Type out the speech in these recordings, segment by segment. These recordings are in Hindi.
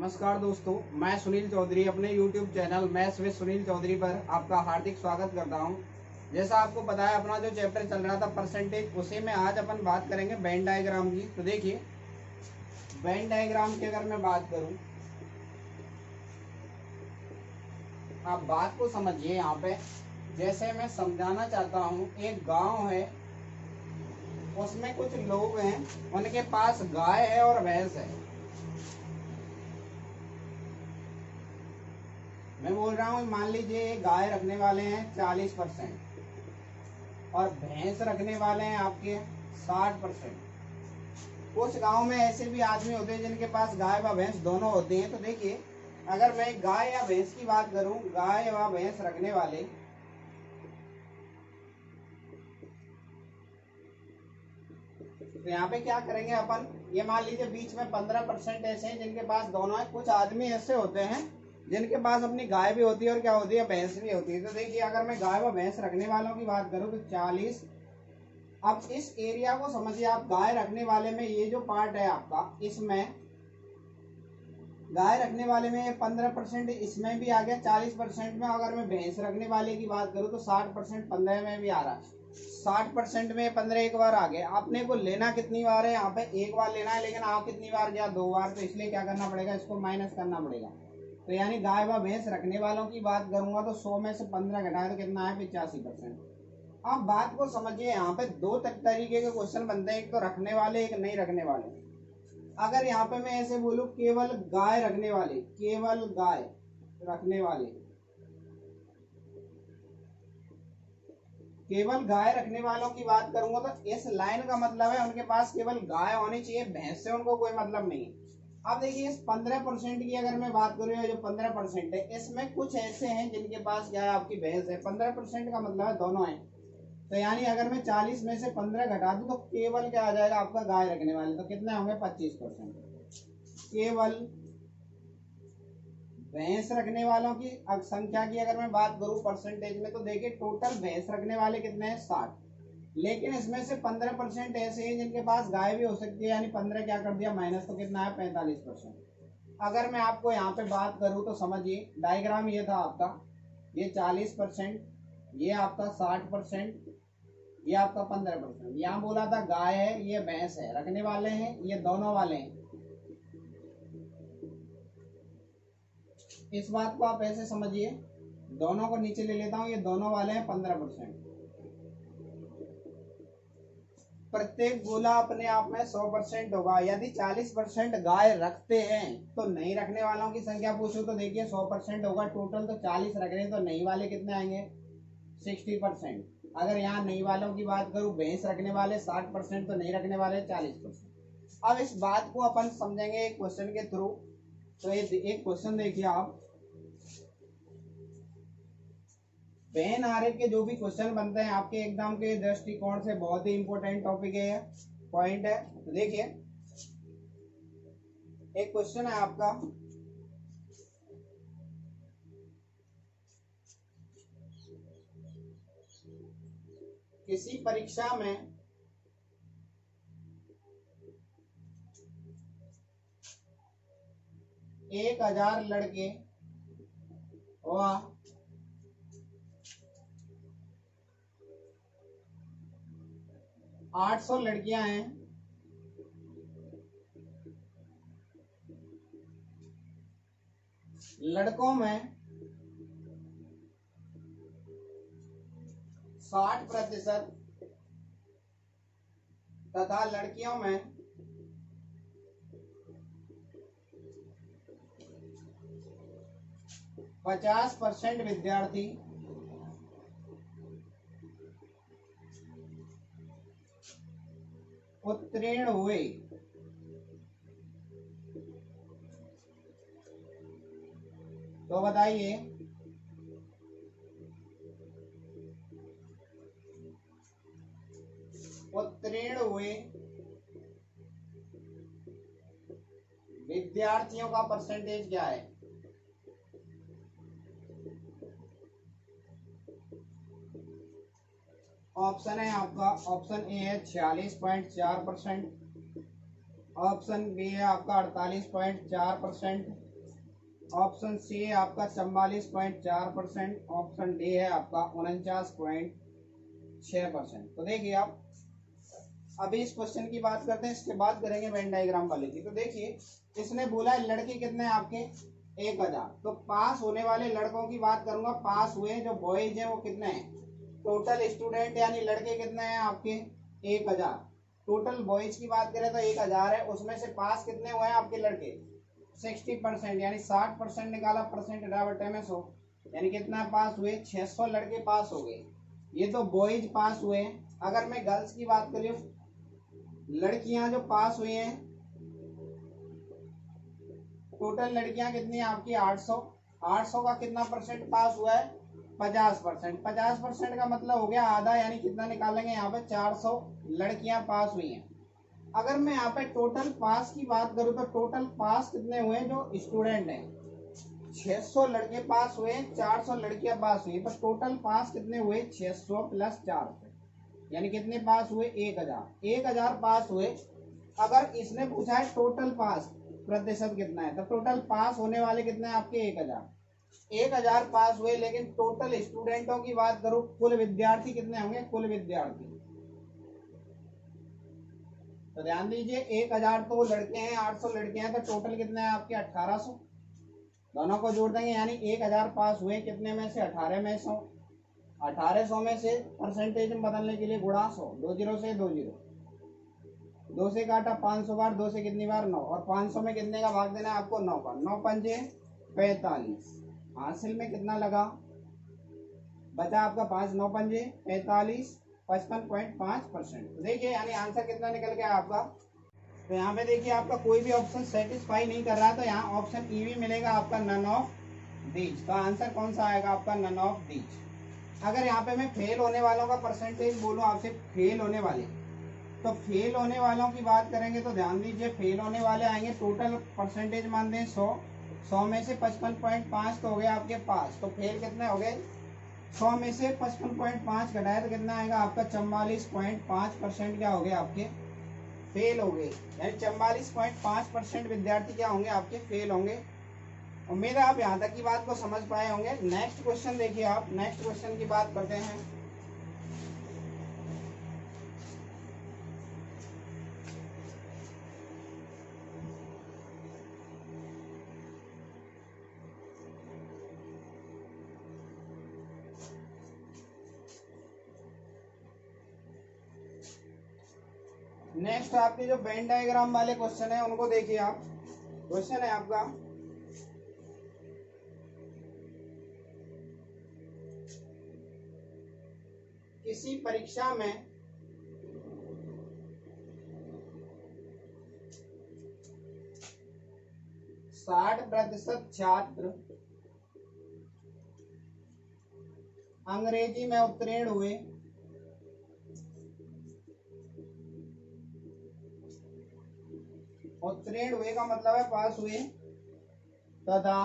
नमस्कार दोस्तों, मैं सुनील चौधरी अपने YouTube channel maths with Sunil Chaudhary पर आपका हार्दिक स्वागत करता हूं। जैसा आपको पता है, अपना जो चैप्टर चल रहा था परसेंटेज, उसी में आज अपन बात करेंगे वेन डायग्राम की। तो देखिए, वेन डायग्राम की अगर मैं बात करूं, आप बात को समझिए। यहाँ पे जैसे मैं समझाना चाहता हूँ, एक गाँव है, उसमें कुछ लोग हैं, उनके पास गाय है और भैंस है। मैं बोल रहा हूँ, मान लीजिए गाय रखने वाले हैं 40% और भैंस रखने वाले हैं आपके 60%। कुछ गांव में ऐसे भी आदमी होते हैं जिनके पास गाय व भैंस दोनों होती हैं। तो देखिए, अगर मैं गाय या भैंस की बात करूं, गाय व भैंस रखने वाले, तो यहाँ पे क्या करेंगे अपन, ये मान लीजिए बीच में 15% ऐसे हैं जिनके पास दोनों है। कुछ आदमी ऐसे होते हैं जिनके पास अपनी गाय भी होती है और क्या होती है, भैंस भी होती है। तो देखिए, अगर मैं गाय व भैंस रखने वालों की बात करूं तो 40। अब इस एरिया को समझिए आप, गाय रखने वाले में ये जो पार्ट है आपका, इसमें गाय रखने वाले में 15% इसमें भी आ गया 40% में। अगर मैं भैंस रखने वाले की बात करूं तो 60% 15 में भी आ रहा है। 60% में 15 एक बार आ गए। आपने को लेना कितनी बार है, यहाँ पे एक बार लेना है, लेकिन आप कितनी बार गया, 2 बार। तो इसलिए क्या करना पड़ेगा, इसको माइनस करना पड़ेगा। तो यानी गाय व भैंस रखने वालों की बात करूंगा तो 100 में से 15 घटाए तो कितना है, 85%। आप बात को समझिए, यहाँ पे दो तरीके के क्वेश्चन बनते हैं, एक तो रखने वाले, एक नहीं रखने वाले। अगर यहाँ पे मैं ऐसे बोलूं, केवल गाय रखने वाले, केवल गाय रखने वाले, केवल गाय रखने वालों की बात करूंगा तो इस लाइन का मतलब है उनके पास केवल गाय होनी चाहिए, भैंस से उनको कोई मतलब नहीं है। अब देखिए, इस 15% की अगर मैं बात करूँ, जो 15% है, इसमें कुछ ऐसे हैं जिनके पास क्या है, आपकी भैंस है। 15% का मतलब है दोनों है। तो यानी अगर मैं 40 में से 15 घटा दूं तो केवल क्या आ जाएगा आपका, गाय रखने वाले। तो कितने होंगे, 25%। केवल भैंस रखने वालों की संख्या की अगर मैं बात करूं परसेंटेज में, तो देखिए टोटल भैंस रखने वाले कितने हैं, 60। लेकिन इसमें से 15% ऐसे हैं जिनके पास गाय भी हो सकती है, यानी 15 क्या कर दिया माइनस, तो कितना है, 45%। अगर मैं आपको यहाँ पे बात करूं तो समझिए, डायग्राम ये था आपका, ये 40%, ये आपका 60%, ये आपका 15%। यहाँ बोला था गाय है, ये भैंस है, रखने वाले हैं, ये दोनों वाले हैं। इस बात को आप ऐसे समझिए, दोनों को नीचे ले लेता हूं, ये दोनों वाले हैं 15%। प्रत्येक गोला अपने आप में 100% होगा। यदि 40% गाय रखते हैं तो नहीं रखने वालों की संख्या पूछूं तो देखिए 100% होगा टोटल। तो 40 रख रहे हैं तो नहीं वाले कितने आएंगे, 60%। अगर यहाँ नहीं वालों की बात करूं, भैंस रखने वाले 60%, तो नहीं रखने वाले 40%। अब इस बात को अपन समझेंगे एक क्वेश्चन के थ्रू। तो एक क्वेश्चन देखिए आप, वेन आरे के जो भी क्वेश्चन बनते हैं आपके एग्जाम के दृष्टिकोण से बहुत ही इंपॉर्टेंट टॉपिक है, पॉइंट है। तो देखिए, एक क्वेश्चन है आपका, किसी परीक्षा में 1000 लड़के व 800 लड़कियां हैं। लड़कों में 60% तथा लड़कियों में 50% विद्यार्थी उत्तीर्ण हुए। तो बताइए, उत्तीर्ण हुए विद्यार्थियों का परसेंटेज क्या है। ऑप्शन है आपका, ऑप्शन ए है 46.4%, ऑप्शन बी है आपका 48.4%, ऑप्शन सी है आपका 44.4%, ऑप्शन डी है आपका 49.6%। तो देखिए आप अभी इस क्वेश्चन की बात करते हैं, इसके बाद करेंगे वेन डायग्राम वाले की। तो देखिए इसने बोला है लड़के कितने हैं आपके 1000, तो पास होने वाले लड़कों की बात करूंगा। पास हुए जो बॉयज हैं वो कितने हैं, टोटल स्टूडेंट यानी लड़के कितने हैं आपके 1000। टोटल बॉयज की बात करें तो 1000 है, उसमें से पास कितने हुए हैं आपके लड़के 60%, यानी 60% निकाला, परसेंट बटे में 100, यानी कितना पास हुए 600 लड़के पास हो गए। ये तो बॉयज पास हुए। अगर मैं गर्ल्स की बात करूं, लड़कियां जो पास हुई हैं, टोटल लड़कियां कितनी है आपकी 800। 800 का कितना परसेंट पास हुआ है 50%। 50% का मतलब हो गया आधा, यानी कितना निकालेंगे यहाँ पे 400 लड़कियां पास हुई हैं। अगर मैं यहाँ पे टोटल पास की बात करूं तो टोटल पास कितने हुए जो स्टूडेंट हैं 600 लड़के पास हुए, 400 लड़कियां पास हुई, तो टोटल पास कितने हुए 600 प्लस 400, यानी कितने पास हुए 1000। 1000 पास हुए। अगर इसने पूछा है टोटल पास प्रतिशत कितना है, तो टोटल पास होने वाले कितने हैं आपके 1000। 1000 पास हुए, लेकिन टोटल स्टूडेंटों की बात करूं, कुल विद्यार्थी कितने होंगे, कुल विद्यार्थी तो ध्यान दीजिए 1000 तो लड़के हैं, 800 लड़के हैं, तो टोटल कितने हैं आपके 1800। दोनों को जोड़ देंगे, यानी 1000 पास हुए कितने में से 18 में 100। 1800 में से परसेंटेज में बदलने के लिए गुणा 100, 2 जीरो से 2 जीरो, 2 से काटा 500 बार, 2 से कितनी बार 9, और 500 में कितने का भाग देना है आपको 9 का। 9 पंजे 45, हासिल में कितना लगा बचा आपका 5, 9 पंजे 45, 55.5%। देखिए यानी आंसर कितना निकल गया आपका। तो यहाँ पे देखिए आपका कोई भी ऑप्शन सेटिस्फाई नहीं कर रहा, तो यहाँ ऑप्शन ई भी मिलेगा आपका नन ऑफ दीज। तो आंसर कौन सा आएगा आपका नन ऑफ दीज। अगर यहाँ पे मैं फेल होने वालों का परसेंटेज बोलूँ आपसे, फेल होने वाले, तो फेल होने वालों की बात करेंगे तो ध्यान दीजिए फेल होने वाले आएंगे, टोटल परसेंटेज मान दें 100, 100 में से 55.5 तो हो गए आपके पास, तो फेल कितने हो गए 100 में से 55.5 घटाए तो कितना आएगा आपका 44.5% क्या हो गए आपके फेल हो गए, यानी 44.5% विद्यार्थी क्या होंगे आपके फेल होंगे। उम्मीद है आप यहाँ तक की बात को समझ पाए होंगे। नेक्स्ट क्वेश्चन देखिए आप, नेक्स्ट क्वेश्चन की बात करते हैं। नेक्स्ट आपके जो वेन डायग्राम वाले क्वेश्चन है उनको देखिए आप। क्वेश्चन है आपका किसी परीक्षा में %60 छात्र अंग्रेजी में उत्तीर्ण हुए, उत्तीर्ण हुए का मतलब है पास हुए, तथा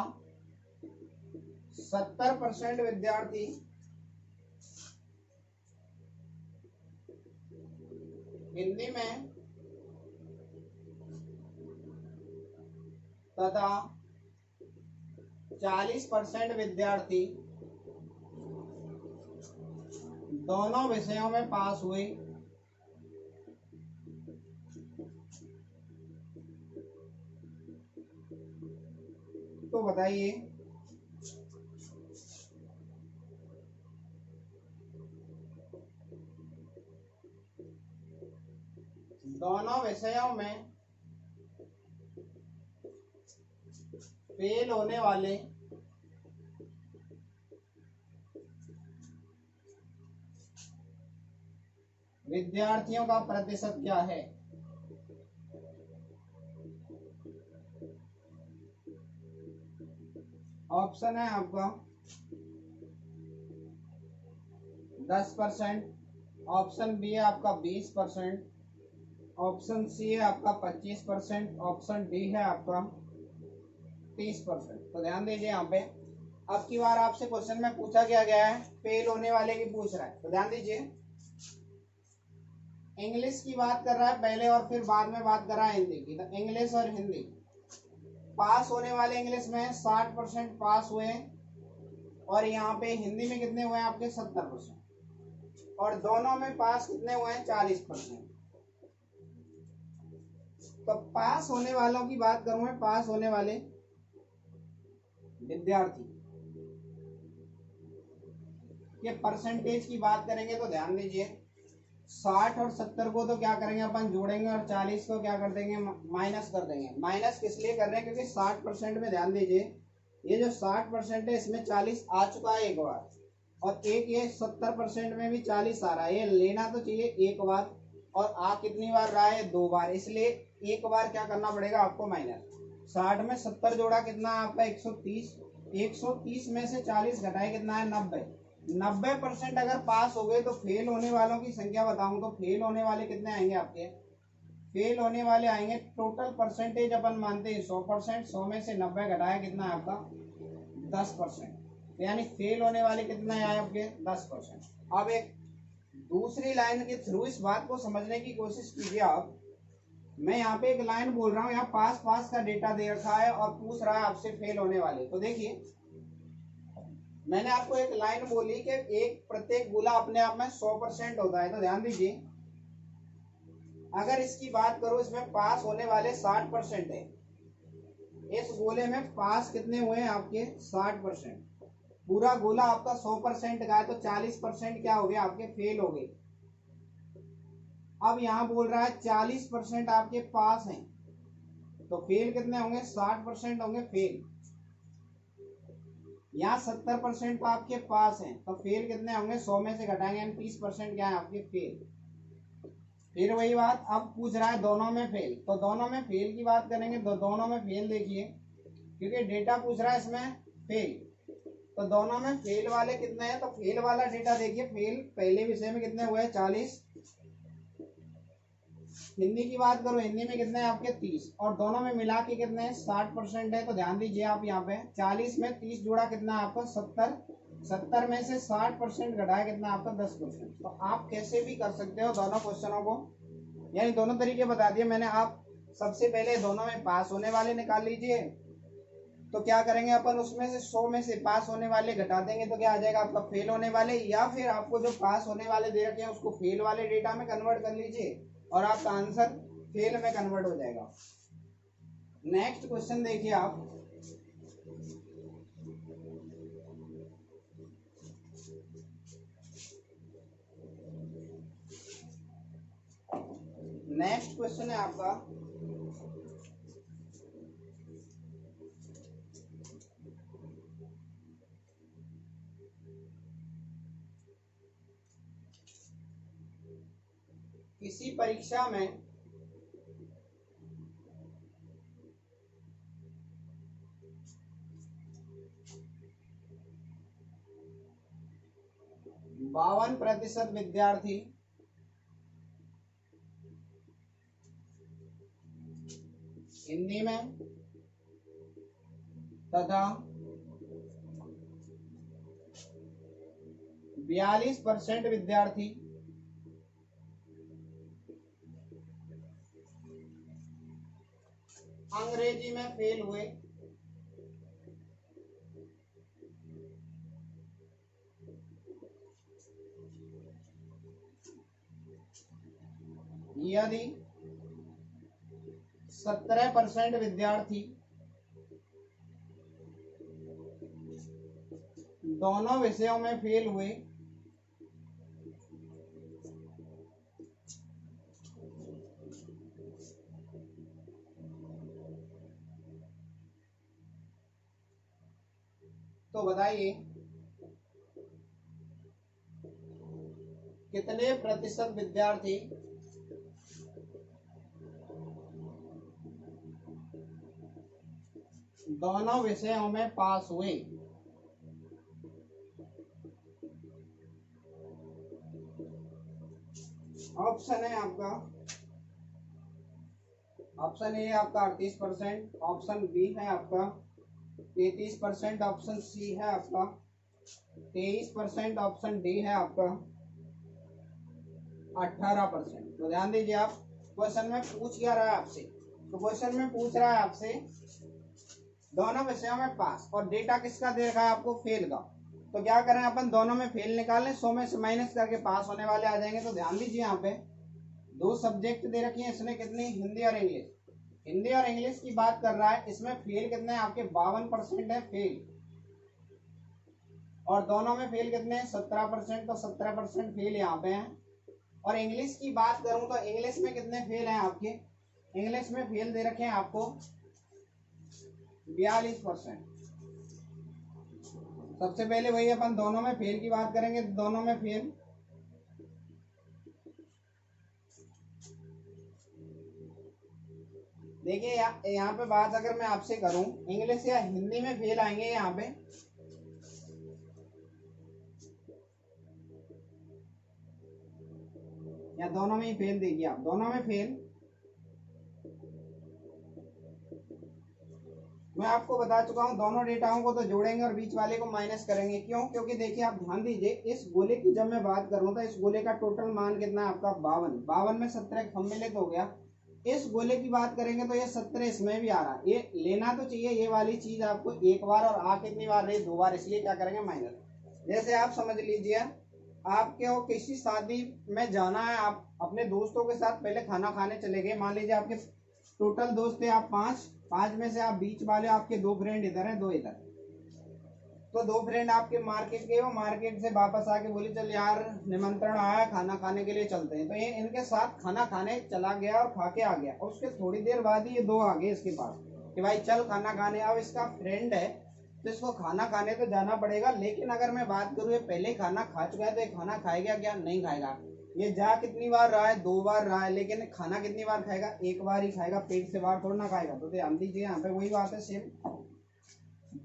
70% विद्यार्थी हिंदी में तथा 40% विद्यार्थी दोनों विषयों में पास हुए, तो बताइए दोनों विषयों में फेल होने वाले विद्यार्थियों का प्रतिशत क्या है। ऑप्शन है आपका 10%, ऑप्शन बी है आपका 20%, ऑप्शन सी है आपका 25%, ऑप्शन डी है आपका 30%। तो ध्यान दीजिए यहाँ पे अब की बार आपसे क्वेश्चन में पूछा गया है, फेल होने वाले की पूछ रहा है। तो ध्यान दीजिए इंग्लिश की बात कर रहा है पहले और फिर बाद में बात कर रहा है हिंदी की। तो इंग्लिश और हिंदी पास होने वाले इंग्लिश में 60% पास हुए हैं, और यहाँ पे हिंदी में कितने हुए हैं आपके 70%, और दोनों में पास कितने हुए हैं 40%। तो पास होने वालों की बात करूं मैं, पास होने वाले विद्यार्थी के परसेंटेज की बात करेंगे तो ध्यान दीजिए, 60 और 70 को तो क्या करेंगे अपन जोड़ेंगे, और 40 को क्या कर देंगे माइनस कर देंगे। माइनस किस लिए कर रहे हैं, क्योंकि 60% में ध्यान दीजिए, ये जो 60% है इसमें 40 आ चुका है एक बार, और एक ये 70% में भी 40 आ रहा है, ये लेना तो चाहिए एक बार, और आ कितनी बार रहा है 2 बार, इसलिए एक बार क्या करना पड़ेगा आपको माइनस। 60 में 70 जोड़ा कितना है आपका 130, 130 में से 40 घटाए कितना है 90। 90% अगर पास हो गए तो फेल होने वालों की संख्या बताऊं तो फेल होने वाले कितने आएंगे आपके, फेल होने वाले आएंगे, टोटल परसेंटेज अपन मानते हैं 100%, 100 में से 90 घटाया कितना है आपका 10%, यानी फेल होने वाले कितने आए आपके 10%। अब एक दूसरी लाइन के थ्रू इस बात को समझने की कोशिश कीजिए आप। मैं यहाँ पे एक लाइन बोल रहा हूँ, यहाँ पास पास का डेटा दे रखा है और पूछ रहा है आपसे फेल होने वाले। तो देखिए मैंने आपको एक लाइन बोली कि एक प्रत्येक गोला अपने आप में 100% होता है, तो ध्यान दीजिए अगर इसकी बात करूं इसमें पास होने वाले 60% है, इस गोले में पास कितने हुए हैं आपके 60%, पूरा गोला आपका 100% का है, तो 40% क्या हो गया आपके फेल हो गए। अब यहाँ बोल रहा है 40% आपके पास हैं, तो फेल कितने होंगे 60% होंगे फेल। यहाँ 70% तो आपके पास हैं, तो फेल कितने होंगे 100 में से घटाएंगे 30% क्या है आपके फेल। फिर वही बात, अब पूछ रहा है दोनों में फेल, तो दोनों में फेल की बात करेंगे तो दोनों में फेल देखिए, क्योंकि डेटा पूछ रहा है इसमें फेल, तो दोनों में फेल वाले कितने हैं, तो फेल वाला डेटा देखिए, फेल पहले विषय में कितने हुए 40, हिंदी की बात करो हिंदी में कितने हैं आपके 30, और दोनों में मिला के कितने हैं 60% है। तो ध्यान दीजिए आप यहाँ पे 40 में 30 जोड़ा कितना है आपका 70, 70 में से 60% घटाया कितना आपका 10%। तो आप कैसे भी कर सकते हो दोनों क्वेश्चनों को, यानी दोनों तरीके बता दिए मैंने। आप सबसे पहले दोनों में पास होने वाले निकाल लीजिए, तो क्या करेंगे अपन उसमें से 100 में से पास होने वाले घटा देंगे तो क्या आ जाएगा आपका फेल होने वाले, या फिर आपको जो पास होने वाले दे रखे हैं उसको फेल वाले डेटा में कन्वर्ट कर लीजिए और आपका आंसर फेल में कन्वर्ट हो जाएगा। नेक्स्ट क्वेश्चन देखिए आप, नेक्स्ट क्वेश्चन है आपका किसी परीक्षा में बावन प्रतिशत विद्यार्थी हिंदी में तथा 42% विद्यार्थी अंग्रेजी में फेल हुए। यदि 17% विद्यार्थी दोनों विषयों में फेल हुए, तो बताइए कितने प्रतिशत विद्यार्थी दोनों विषयों में पास हुए। ऑप्शन है आपका, ऑप्शन ए आपका 38%, ऑप्शन बी है आपका 33%, ऑप्शन सी है आपका 23%, ऑप्शन डी है आपका 18%। तो ध्यान दीजिए आप क्वेश्चन में पूछ क्या रहा है आपसे, तो क्वेश्चन में पूछ रहा है आपसे दोनों विषयों में पास, और डेटा किसका दे रखा है आपको, फेल का। तो क्या करें अपन, दोनों में फेल निकालें, 100 में से माइनस करके पास होने वाले आ जाएंगे। तो ध्यान दीजिए यहाँ पे दो सब्जेक्ट दे रखी है इसने, कितनी, हिंदी और इंग्लिश। हिंदी और इंग्लिश की बात कर रहा है, इसमें फेल कितने हैं आपके, 52% है फेल, और दोनों में फेल कितने हैं, 17%। तो 17% फेल यहाँ पे है। और इंग्लिश की बात करूं तो इंग्लिश में कितने फेल हैं आपके, इंग्लिश में फेल दे रखे हैं आपको 42%। सबसे पहले वही अपन दोनों में फेल की बात करेंगे, दोनों में फेल, देखिए यहाँ पे बात अगर मैं आपसे करूं, इंग्लिश या हिंदी में फेल आएंगे यहाँ पे, या दोनों में ही फेल, देखिए आप दोनों में फेल। मैं आपको बता चुका हूं, दोनों डेटाओं को तो जोड़ेंगे और बीच वाले को माइनस करेंगे। क्यों, क्योंकि देखिए आप ध्यान दीजिए, इस गोले की जब मैं बात करूं तो इस गोले का टोटल मान कितना है आपका, 52 में 17 सम्मिलित हो गया। इस गोले की बात करेंगे तो ये 17 इसमें भी आ रहा है, ये लेना तो चाहिए ये वाली चीज आपको एक बार, और आ कितनी बार रही, 2 बार, इसलिए क्या करेंगे माइनस। जैसे आप समझ लीजिए आपके किसी शादी में जाना है, आप अपने दोस्तों के साथ पहले खाना खाने चले गए, मान लीजिए आपके टोटल दोस्त थे आप 5, 5 में से आप बीच वाले आपके 2 फ्रेंड इधर हैं, 2 इधर। तो 2 फ्रेंड आपके मार्केट गए, वो मार्केट से वापस आके बोले चल यार निमंत्रण आया खाना खाने के लिए चलते हैं। तो ये इनके साथ खाना खाने चला गया और खा के आ गया, और उसके थोड़ी देर बाद ही ये 2 आ गए इसके पास कि भाई चल खाना खाने। अब इसका फ्रेंड है तो इसको खाना खाने तो जाना पड़ेगा, लेकिन अगर मैं बात करूँ ये पहले खाना खा चुका है तो ये खाना खाएगा क्या, नहीं खाएगा। ये जा कितनी बार रहा है, 2 बार रहा है, लेकिन खाना कितनी बार खाएगा, 1 बार ही खाएगा, पेट से बाहर थोड़ा ना खाएगा। तो ध्यान दीजिए यहाँ पे वही बात है सेम,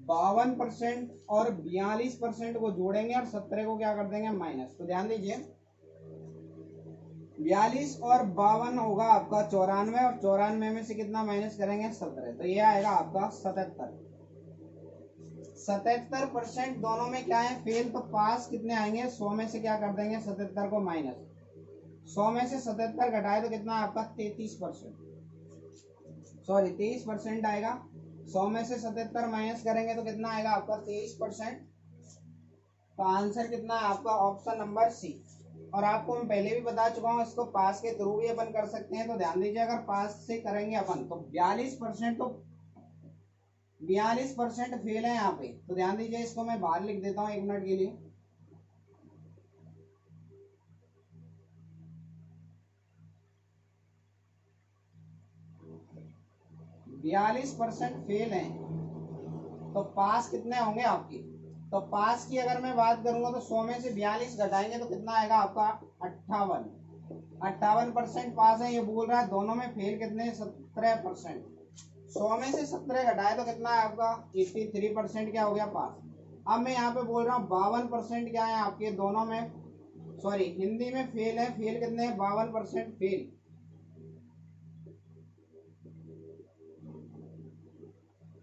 52% और 42% को जोड़ेंगे और 17 को क्या कर देंगे माइनस। तो ध्यान दीजिए 42 और 52 होगा आपका 94, और 94 में से कितना माइनस करेंगे 17, तो ये आएगा आपका 77। 77% दोनों में क्या है फेल, तो पास कितने आएंगे, 100 में से क्या कर देंगे 77 को माइनस, 100 में से 77 घटाए तो कितना आपका 33%, सॉरी 23% आएगा। 100 में से 77 माइनस करेंगे तो कितना आएगा आपका 23%। तो आंसर कितना है आपका, ऑप्शन नंबर सी। और आपको मैं पहले भी बता चुका हूँ, इसको पास के थ्रू भी अपन कर सकते हैं। तो ध्यान दीजिए अगर पास से करेंगे अपन तो 42%, तो 42% फेल है यहाँ पे। तो ध्यान दीजिए इसको मैं बाहर लिख देता हूँ 1 मिनट के लिए। %42 फेल है, तो पास कितने होंगे आपके, तो पास की अगर मैं बात करूंगा तो 100 में से 42 घटाएंगे तो कितना आएगा आपका 58% पास है। ये बोल रहा है दोनों में फेल कितने, 17%। 100 में से 17 घटाए तो कितना है आपका 83% क्या हो गया पास। अब मैं यहाँ पे बोल रहा हूँ 52% क्या है आपके दोनों में, सॉरी हिंदी में फेल है, फेल कितने हैं 52% फेल।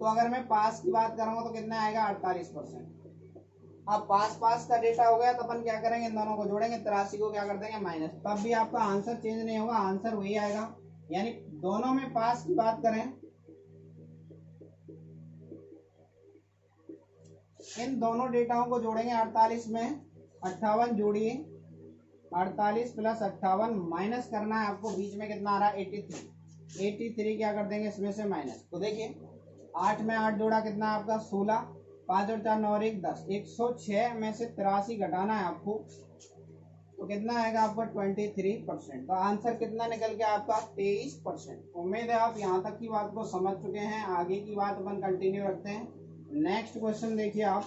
तो अगर मैं पास की बात करूंगा तो कितना आएगा 48%। अब पास पास का डेटा हो गया तो अपन क्या करेंगे, इन दोनों को जोड़ेंगे, 83 को क्या कर देंगे माइनस, तब भी आपका आंसर चेंज नहीं होगा, आंसर वही आएगा। यानी दोनों में पास की बात करें, इन दोनों डेटाओं को जोड़ेंगे, 48 में 58 जोड़िए, 48 प्लस 58 माइनस करना है आपको, बीच में कितना आ रहा है 83 क्या कर देंगे इसमें से माइनस। तो देखिए 8 में 8 जोड़ा कितना आपका 16, 5 और 4 9 और 1 10, 106 में से 83 घटाना है आपको, तो कितना आएगा आपका 23%। तो आंसर कितना निकल गया आपका 23%। उम्मीद है आप यहाँ तक की बात को समझ चुके हैं, आगे की बात अपन कंटिन्यू रखते हैं। नेक्स्ट क्वेश्चन देखिए आप,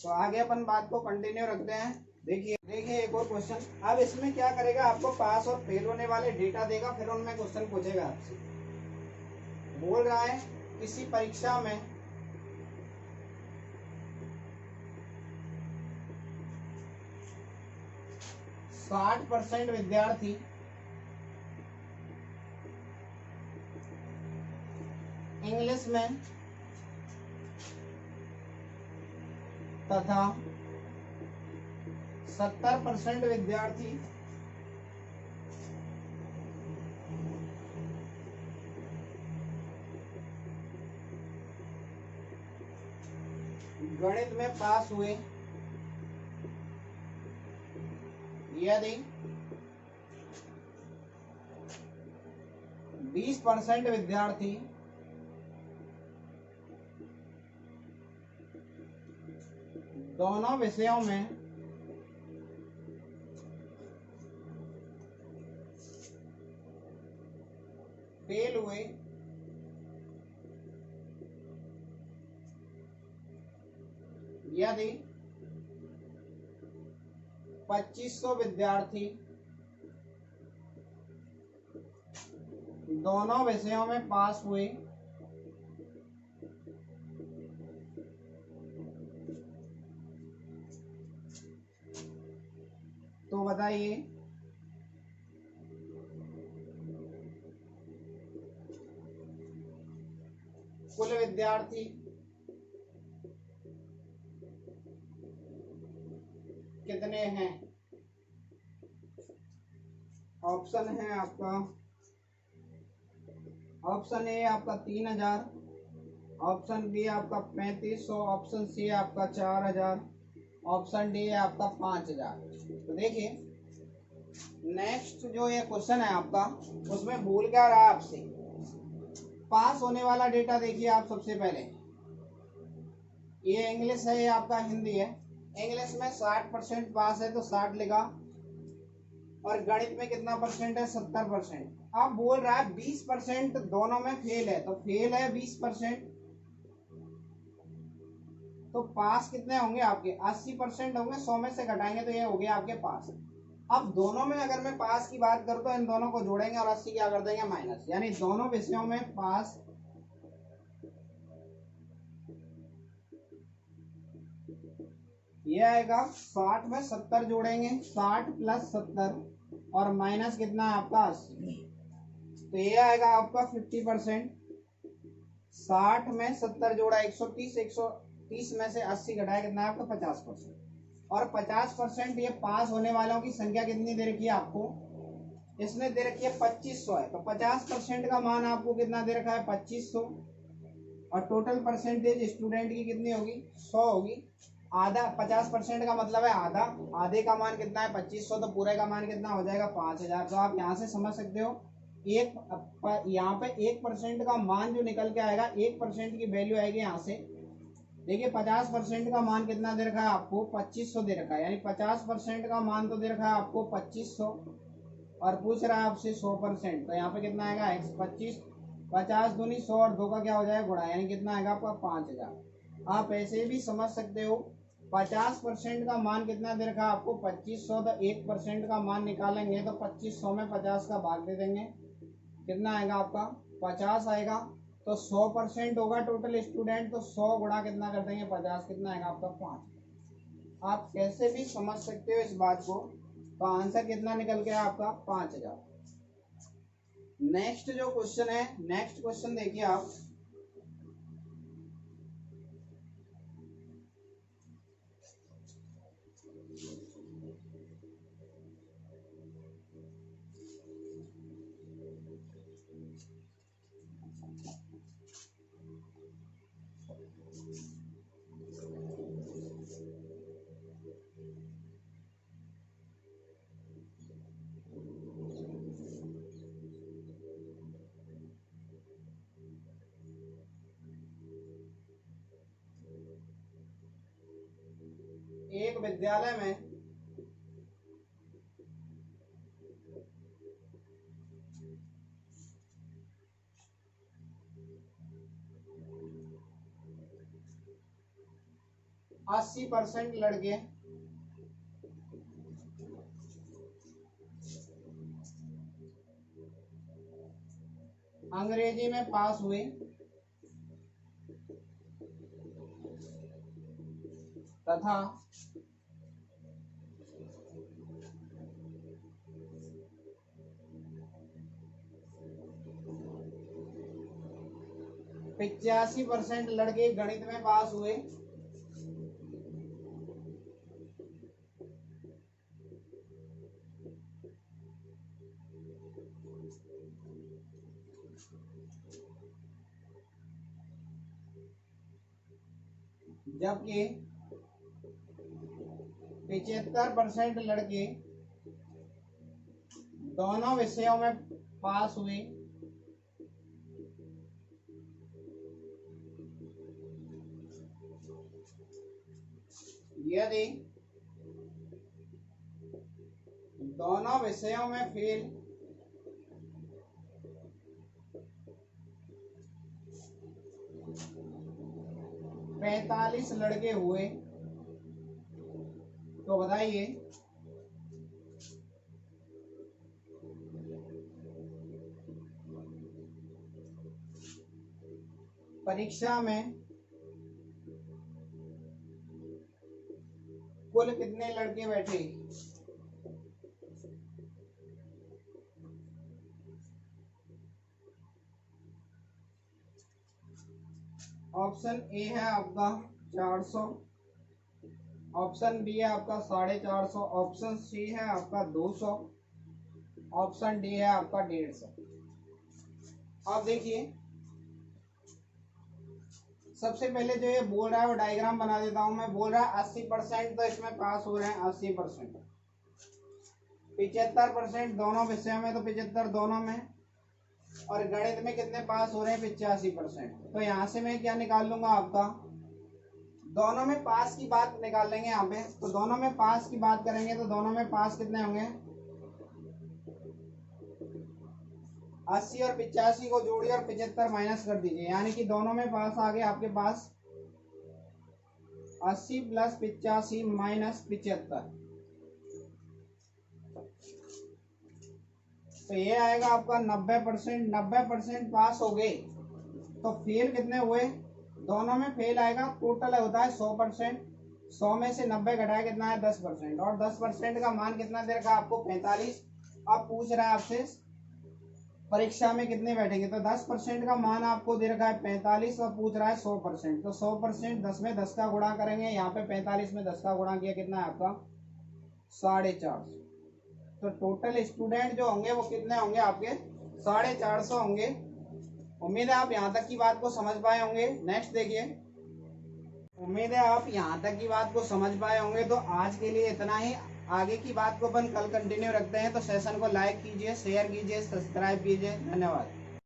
तो आगे अपन बात को कंटिन्यू रखते हैं। देखिए एक और क्वेश्चन। अब इसमें क्या करेगा, आपको पास और फेल होने वाले डेटा देगा, फिर उनमें क्वेश्चन पूछेगा आपसे। बोल रहा है किसी परीक्षा में 60% विद्यार्थी इंग्लिश में तथा 70% विद्यार्थी गणित में पास हुए यदि 20% विद्यार्थी दोनों विषयों में फेल हुए यदि 2500 विद्यार्थी दोनों विषयों में पास हुए तो बताइए कुल विद्यार्थी कितने हैं। ऑप्शन है आपका, ऑप्शन ए आपका 3000, ऑप्शन बी आपका 3500, ऑप्शन सी आपका 4000, ऑप्शन डी है आपका 5000। तो देखिए नेक्स्ट जो ये क्वेश्चन है आपका, उसमें भूल क्या रहा आपसे, पास होने वाला डेटा देखिए आप। सबसे पहले ये इंग्लिश है, ये आपका हिंदी है। इंग्लिश में 60% पास है तो 60 लिखा, और गणित में कितना परसेंट है, 70%। आप बोल रहा है 20% दोनों में फेल है, तो फेल है 20%, तो पास कितने होंगे आपके, 80% होंगे। 100 में से घटाएंगे तो ये हो गया आपके पास। अब दोनों में अगर मैं पास की बात करूं तो इन दोनों को जोड़ेंगे और 80 क्या कर देंगे, माइनस, यानी दोनों विषयों में पास ये आएगा 60 में 70 जोड़ेंगे, 60 प्लस 70 और माइनस कितना है आपका 80, तो ये आएगा आपका 50%। 60 में 70 जोड़ा 130, 130 में से 80 घटाया कितना है आपका 50%। और 50% ये पास होने वालों की संख्या कितनी दे रखी है आपको, इसने दे रखी है 2500 है, तो 50% का मान आपको कितना दे रखा है 2500, और टोटल परसेंटेज स्टूडेंट की कितनी होगी 100 होगी। आधा 50% का मतलब है आधा, आधे का मान कितना है 2500, तो पूरे का मान कितना हो जाएगा 5000। तो आप यहाँ से समझ सकते हो एक यहाँ पे 1% का मान जो निकल के आएगा, 1% की वैल्यू आएगी यहाँ से। देखिए 50% का मान कितना दे रखा है आपको 2500 दे रखा है, यानी 50% का मान तो दे रखा है आपको 2500 और पूछ रहा है आपसे 100%, तो यहाँ पे कितना आएगा 25, 50 दूनी 100 और 2 का क्या हो जाएगा गुणा, यानी कितना आएगा आपका 5000। आप ऐसे भी समझ सकते हो 50% का मान कितना दे रखा है आपको 2500, तो 1% का मान निकालेंगे तो 2500 में 50 का भाग दे देंगे, कितना आएगा आपका 50 आएगा। तो 100% होगा टोटल स्टूडेंट, तो 100 गुणा कितना कर देंगे 50, कितना आएगा आपका 5। आप कैसे भी समझ सकते हो इस बात को, तो आंसर कितना निकल गया आपका 5000। नेक्स्ट जो क्वेश्चन है, नेक्स्ट क्वेश्चन देखिए आप, एक विद्यालय में अस्सी % लड़के अंग्रेजी में पास हुए तथा 85% लड़के गणित में पास हुए जबकि 75% लड़के दोनों विषयों में पास हुए। यदि दोनों विषयों में फेल 45 लड़के हुए तो बताइए परीक्षा में कुल कितने लड़के बैठे? ऑप्शन ए है आपका 400, ऑप्शन बी है आपका 450, ऑप्शन सी है आपका 200, ऑप्शन डी है आपका 150। अब देखिए सबसे पहले जो ये बोल रहा है वो डायग्राम बना देता हूं मैं। बोल रहा है 80% तो इसमें पास हो रहे हैं, 80%। 75% दोनों विषयों में तो 75 दोनों में, और गणित में कितने पास हो रहे हैं? 85%। तो यहाँ से मैं क्या निकाल लूंगा आपका, दोनों में पास की बात निकाल लेंगे यहाँ पे। तो दोनों में पास की बात करेंगे तो दोनों में पास कितने होंगे? 80 और 85 को जोड़िए और 75 माइनस कर दीजिए, यानी कि दोनों में पास आ गए आपके पास 80 प्लस 85 माइनस 75। तो ये आएगा आपका 90%। 90% पास हो गए तो फेल कितने हुए? दोनों में फेल आएगा। टोटल होता है 100%। 100 में से 90 घटाया कितना है? 10%। और 10% का मान कितना दे रखा है आपको? 45। अब पूछ रहा है आपसे परीक्षा में कितने बैठेंगे, तो 10% का मान आपको दे रखा है 45 और पूछ रहा है 100%। तो 100% 10 में 10 का गुणा करेंगे। यहाँ पे 45 में 10 का गुणा किया, कितना है आपका? 450। तो टोटल स्टूडेंट जो होंगे वो कितने होंगे आपके? 450 होंगे। उम्मीद है आप यहाँ तक की बात को समझ पाए होंगे। नेक्स्ट देखिए, उम्मीद है आप यहाँ तक की बात को समझ पाए होंगे। तो आज के लिए इतना ही। आगे की बात को अपन कल कंटिन्यू रखते हैं। तो सेशन को लाइक कीजिए, शेयर कीजिए, सब्सक्राइब कीजिए। धन्यवाद।